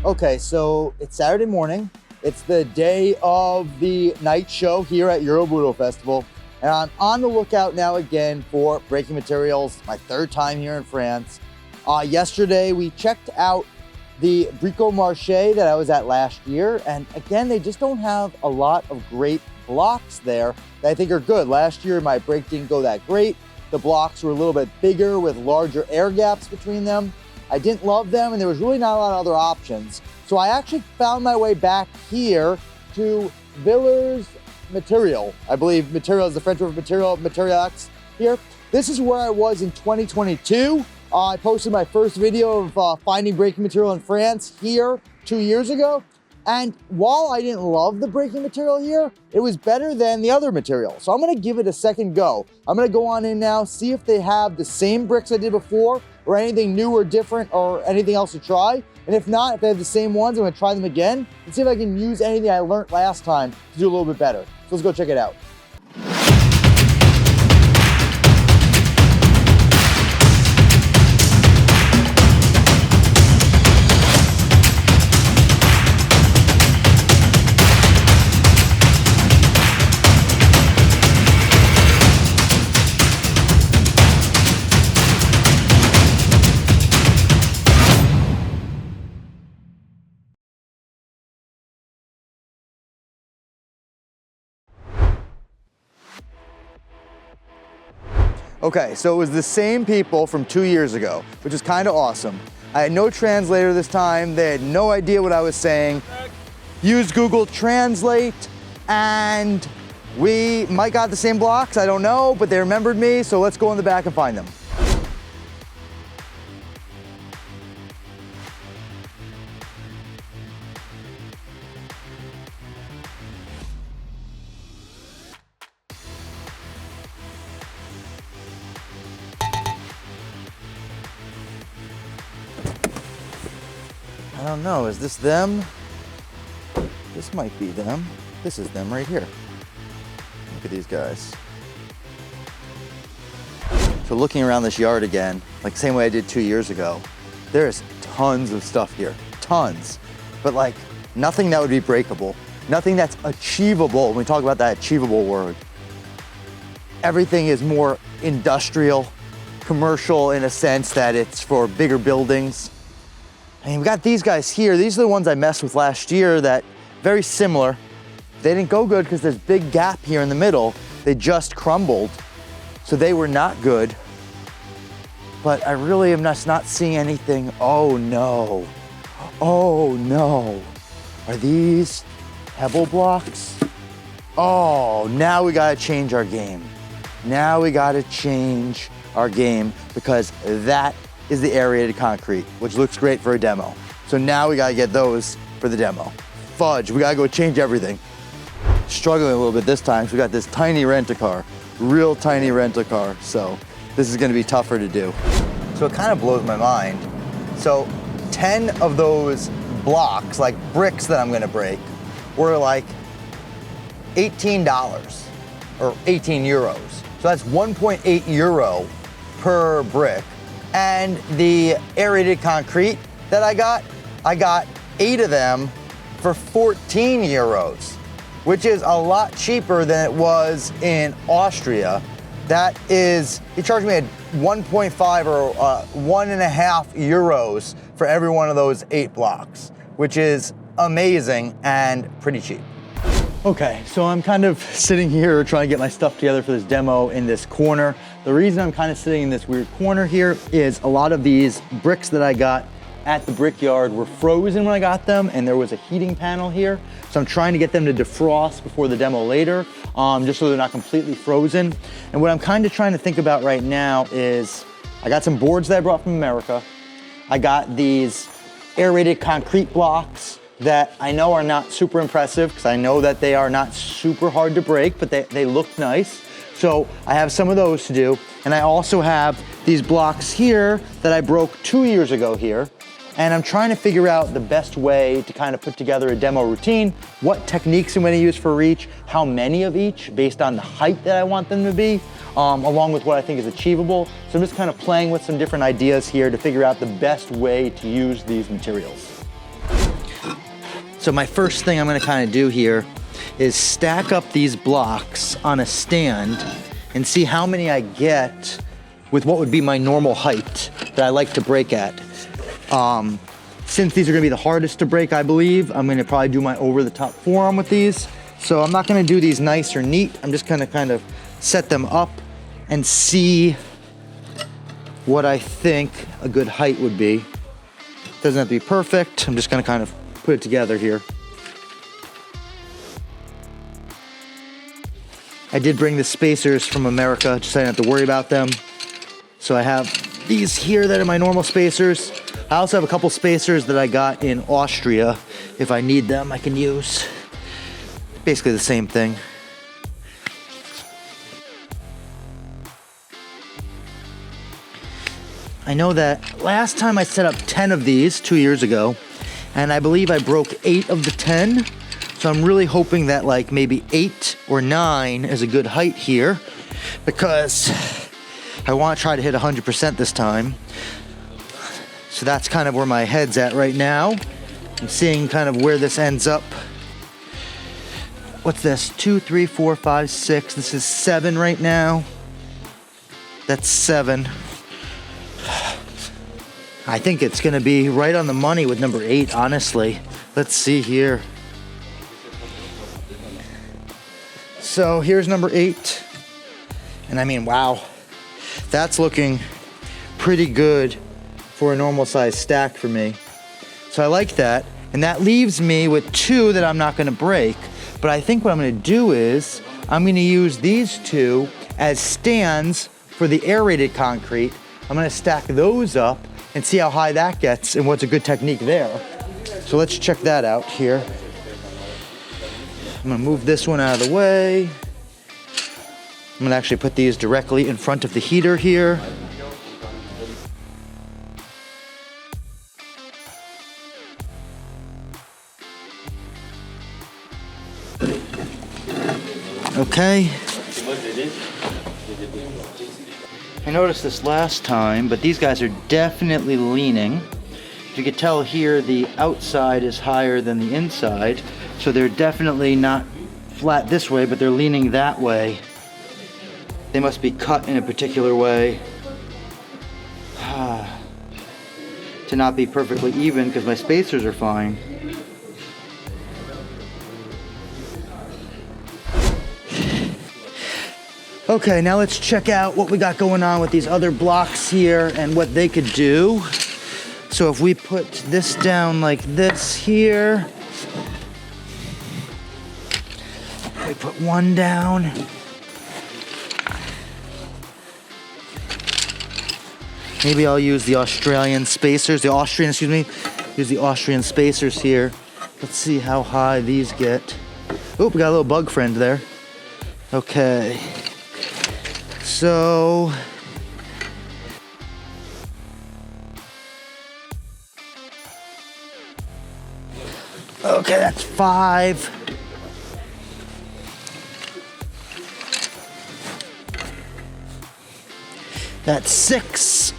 Okay, so it's Saturday morning. It's the day of the night show here at Euro Budo Festival. And I'm on the lookout now again for breaking materials. My third time here in France. Yesterday we checked out the Brico Marché that I was at last year. And again, they just don't have a lot of great blocks there that I think are good. Last year my break didn't go that great. The blocks were a little bit bigger with larger air gaps between them. I didn't love them, and there was really not a lot of other options. So I actually found my way back here to Villers Material. I believe material is the French word for materiaux here. This is where I was in 2022. I posted my first video of finding breaking material in France here 2 years ago. And while I didn't love the breaking material here, it was better than the other material. So I'm gonna give it a second go. I'm gonna go on in now, see if they have the same bricks I did before or anything new or different or anything else to try. And if not, if they have the same ones, I'm gonna try them again and see if I can use anything I learned last time to do a little bit better. So let's go check it out. Okay, so it was the same people from 2 years ago, which is kind of awesome. I had no translator this time. They had no idea what I was saying. Used Google Translate, and we might got the same blocks, I don't know, but they remembered me, so let's go in the back and find them. I don't know, is this them? This might be them. This is them right here. Look at these guys. So looking around this yard again, like the same way I did 2 years ago, there's tons of stuff here, tons. But like nothing that would be breakable, nothing that's achievable. When we talk about that achievable word, everything is more industrial, commercial in a sense that it's for bigger buildings. And we got these guys here. These are the ones I messed with last year that very similar. They didn't go good because there's big gap here in the middle. They just crumbled. So they were not good. But I really am just not seeing anything. Oh no. Oh no. Are these pebble blocks? Oh, now we gotta change our game. Now we gotta change our game because that is the aerated concrete, which looks great for a demo. So now we gotta get those for the demo. Fudge, we gotta go change everything. Struggling a little bit this time, so we got this tiny rent-a-car, real tiny rent-a-car, so this is gonna be tougher to do. So it kind of blows my mind. So 10 of those blocks, like bricks that I'm gonna break, were like $18 or 18 euros. So that's 1.8 euro per brick. And the aerated concrete that I got 8 of them for 14 euros, which is a lot cheaper than it was in Austria. That is, he charged me at 1.5 or 1.5 euros for every one of those 8 blocks, which is amazing and pretty cheap. Okay, so I'm kind of sitting here trying to get my stuff together for this demo in this corner. The reason I'm kind of sitting in this weird corner here is a lot of these bricks that I got at the brickyard were frozen when I got them, and there was a heating panel here. So I'm trying to get them to defrost before the demo later, just so they're not completely frozen. And what I'm kind of trying to think about right now is, I got some boards that I brought from America. I got these aerated concrete blocks that I know are not super impressive because I know that they are not super hard to break, but they look nice. So I have some of those to do. And I also have these blocks here that I broke 2 years ago here. And I'm trying to figure out the best way to kind of put together a demo routine, what techniques I'm gonna use for each, how many of each based on the height that I want them to be, along with what I think is achievable. So I'm just kind of playing with some different ideas here to figure out the best way to use these materials. So my first thing I'm gonna kind of do here is stack up these blocks on a stand and see how many I get with what would be my normal height that I like to break at. Since these are gonna be the hardest to break, I believe, I'm gonna probably do my over-the-top forearm with these. So I'm not gonna do these nice or neat. I'm just gonna kind of set them up and see what I think a good height would be. Doesn't have to be perfect. I'm just gonna kind of put it together here. I did bring the spacers from America, just so I didn't have to worry about them. So I have these here that are my normal spacers. I also have a couple spacers that I got in Austria. If I need them, I can use. Basically the same thing. I know that last time I set up 10 of these 2 years ago, and I believe I broke 8 of the 10. So I'm really hoping that like maybe 8 or 9 is a good height here, because I want to try to hit 100% this time. So that's kind of where my head's at right now. I'm seeing kind of where this ends up. What's this? 2, 3, 4, 5, 6. This is 7 right now. That's 7. I think it's gonna be right on the money with number 8, honestly. Let's see here. So here's number 8. And I mean, wow. That's looking pretty good for a normal size stack for me. So I like that. And that leaves me with 2 that I'm not gonna break. But I think what I'm gonna do is, I'm gonna use these 2 as stands for the aerated concrete. I'm gonna stack those up and see how high that gets and what's a good technique there. So let's check that out here. I'm gonna move this one out of the way. I'm gonna actually put these directly in front of the heater here. Okay. I noticed this last time, but these guys are definitely leaning. If you could tell here, the outside is higher than the inside, so they're definitely not flat this way, but they're leaning that way. They must be cut in a particular way to not be perfectly even, because my spacers are fine. Okay, now let's check out what we got going on with these other blocks here and what they could do. So if we put this down like this here, we put one down. Maybe I'll use the Austrian spacers here. Let's see how high these get. Oh, we got a little bug friend there. Okay. So okay, that's 5. That's 6.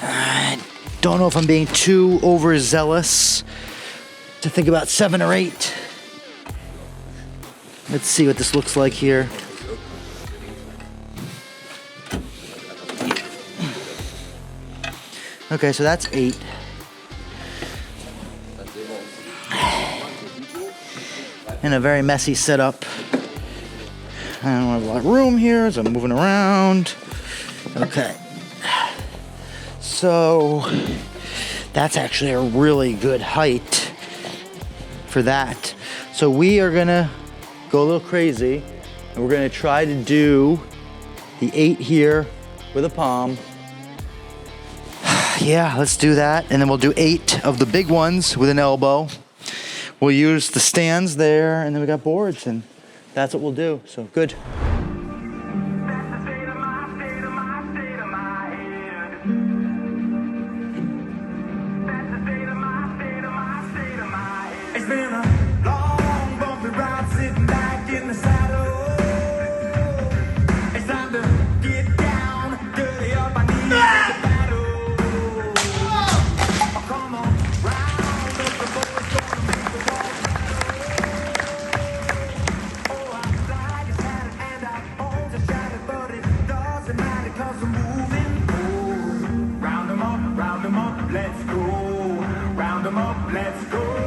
I don't know if I'm being too overzealous to think about 7 or 8. Let's see what this looks like here. Okay, so that's 8. In a very messy setup. I don't have a lot of room here, so I'm moving around. Okay. So that's actually a really good height for that. So we are gonna go a little crazy, and we're gonna try to do the 8 here with a palm. Yeah, let's do that, and then we'll do 8 of the big ones with an elbow. We'll use the stands there, and then we got boards, and that's what we'll do, so good. let's go. Round 'em up, let's go.